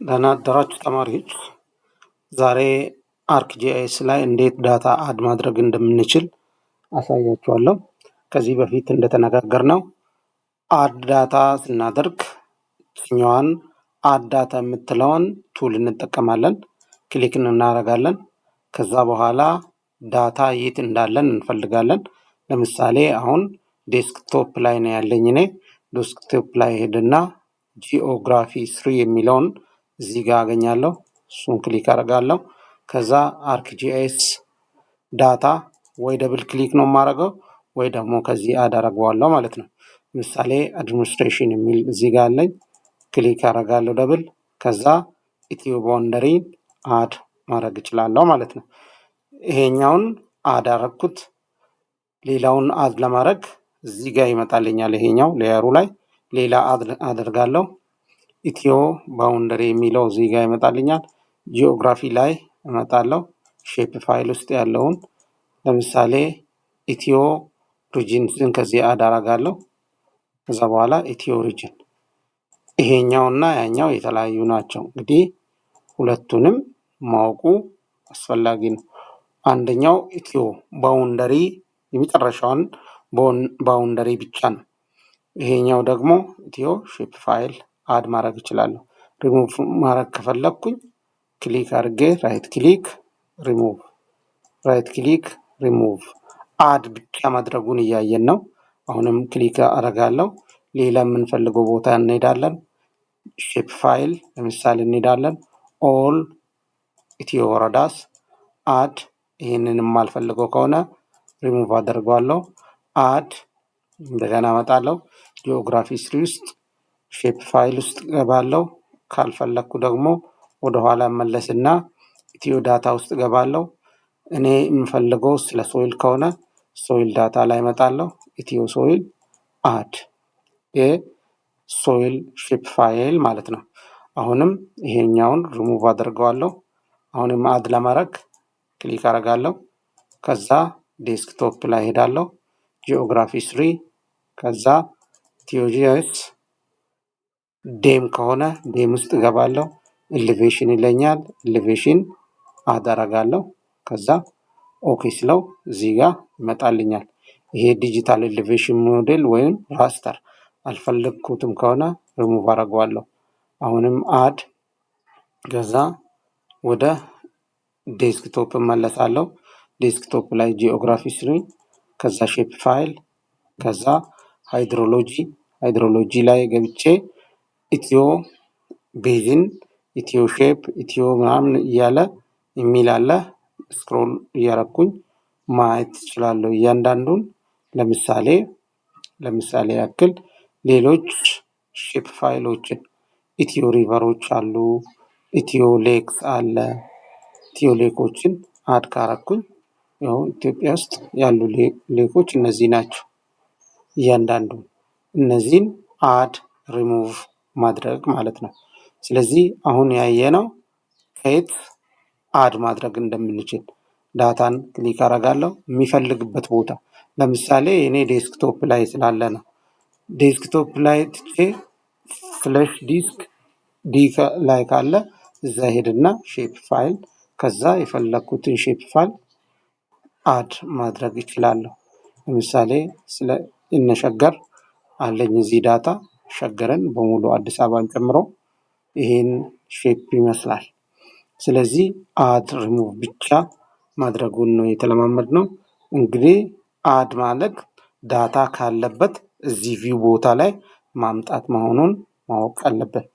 ደህና አደራችሁ ተማሪዎች። ዛሬ አርክጂአይኤስ ላይ እንዴት ዳታ አድ ማድረግ እንደምንችል አሳያችኋለሁ። ከዚህ በፊት እንደተነጋገርነው አድ ዳታ ስናደርግ እኛዋን አድ ዳታ የምትለውን ቱል እንጠቀማለን። ክሊክ እናደርጋለን። ከዛ በኋላ ዳታ የት እንዳለን እንፈልጋለን። ለምሳሌ አሁን ዴስክቶፕ ላይ ነው ያለኝ። እኔ ዴስክቶፕ ላይ ሄድና ጂኦግራፊ 3 የሚለውን እዚህ ጋር አገኛለሁ። እሱን ክሊክ አደርጋለሁ። ከዛ አርክጂአይኤስ ዳታ ወይ ደብል ክሊክ ነው የማደርገው ወይ ደግሞ ከዚህ አድ አደርገዋለሁ ማለት ነው። ለምሳሌ አድሚኒስትሬሽን የሚል እዚህ ጋር አለኝ። ክሊክ አደርጋለሁ ደብል። ከዛ ኢትዮ ባውንደሪ አድ ማድረግ እችላለሁ ማለት ነው። ይሄኛውን አድ አደረኩት። ሌላውን አድ ለማድረግ እዚህ ጋር ይመጣልኛል። ይሄኛው ሌየሩ ላይ ሌላ አድ አደርጋለሁ። ኢትዮ ባውንደሪ የሚለው እዚህ ጋር ይመጣልኛል። ጂኦግራፊ ላይ እመጣለሁ። ሼፕ ፋይል ውስጥ ያለውን ለምሳሌ ኢትዮ ሪጅንን ከዚህ አድ አደርጋለሁ። ከዛ በኋላ ኢትዮ ሪጅን። ይሄኛውና ያኛው የተለያዩ ናቸው። እንግዲህ ሁለቱንም ማወቁ አስፈላጊ ነው። አንደኛው ኢትዮ ባውንደሪ የመጨረሻውን ባውንደሪ ብቻ ነው። ይሄኛው ደግሞ ኢትዮ ሼፕ ፋይል አድ ማድረግ እችላለሁ። ሪሙቭ ማድረግ ከፈለኩኝ ክሊክ አድርጌ ራይት ክሊክ ሪሙቭ፣ ራይት ክሊክ ሪሙቭ። አድ ብቻ ማድረጉን እያየን ነው። አሁንም ክሊክ አደርጋለሁ። ሌላ የምንፈልገው ቦታ እንሄዳለን። ሼፕ ፋይል ለምሳሌ እንሄዳለን። ኦል ኢትዮ ወረዳስ አድ። ይህንን የማልፈልገው ከሆነ ሪሙቭ አደርገዋለሁ። አድ እንደገና እመጣለሁ። ጂኦግራፊ 3 ውስጥ ሼፕ ፋይል ውስጥ ገባለሁ። ካልፈለኩ ደግሞ ወደኋላ መለስና ኢትዮ ዳታ ውስጥ ገባለሁ። እኔ የምፈልገው ስለ ሶይል ከሆነ ሶይል ዳታ ላይ እመጣለሁ። ኢትዮ ሶይል አድ፣ የሶይል ሼፕ ፋይል ማለት ነው። አሁንም ይሄኛውን ሪሙቭ አደርገዋለሁ። አሁንም አድ ለማድረግ ክሊክ አደርጋለሁ። ከዛ ዴስክቶፕ ላይ ሄዳለሁ። ጂኦግራፊ 3 ከዛ ኢትዮጂኤስ ዴም ከሆነ ዴም ውስጥ ገባለሁ። ኤሌቬሽን ይለኛል። ኤሌቬሽን አድ አደርጋለሁ። ከዛ ኦኬ ስለው እዚህ ጋር ይመጣልኛል። ይሄ ዲጂታል ኤሌቬሽን ሞዴል ወይም ራስተር አልፈለግኩትም ከሆነ ሪሙቭ አደርገዋለሁ። አሁንም አድ፣ ከዛ ወደ ዴስክቶፕ እመለሳለሁ። ዴስክቶፕ ላይ ጂኦግራፊ 3 ከዛ ሼፕ ፋይል ከዛ ሃይድሮሎጂ ላይ ገብቼ ኢትዮ ቤዝን፣ ኢትዮ ሼፕ፣ ኢትዮ ምናምን እያለ የሚል አለ። ስክሮል እያረኩኝ ማየት እችላለሁ እያንዳንዱን። ለምሳሌ ያክል ሌሎች ሼፕ ፋይሎችን ኢትዮ ሪቨሮች አሉ፣ ኢትዮ ሌክስ አለ። ኢትዮ ሌኮችን አድ ካረኩኝ ያው ኢትዮጵያ ውስጥ ያሉ ሌኮች እነዚህ ናቸው። እያንዳንዱ እነዚህን አድ ሪሙቭ ማድረግ ማለት ነው። ስለዚህ አሁን ያየነው ከየት አድ ማድረግ እንደምንችል ዳታን ክሊክ አደርጋለሁ። የሚፈልግበት ቦታ ለምሳሌ እኔ ዴስክቶፕ ላይ ስላለ ነው። ዴስክቶፕ ላይ ትቼ ፍለሽ ዲስክ ላይ ካለ እዛ ሄድና ሼፕ ፋይል ከዛ የፈለኩትን ሼፕ ፋይል አድ ማድረግ እችላለሁ። ለምሳሌ ስለ እነሸገር አለኝ እዚህ ዳታ ሸገርን በሙሉ አዲስ አበባን ጨምሮ ይሄን ሼፕ ይመስላል። ስለዚህ አድ ሪሙቭ ብቻ ማድረጉን ነው የተለማመድነው። እንግዲህ አድ ማለት ዳታ ካለበት እዚህ ቪው ቦታ ላይ ማምጣት መሆኑን ማወቅ አለብን።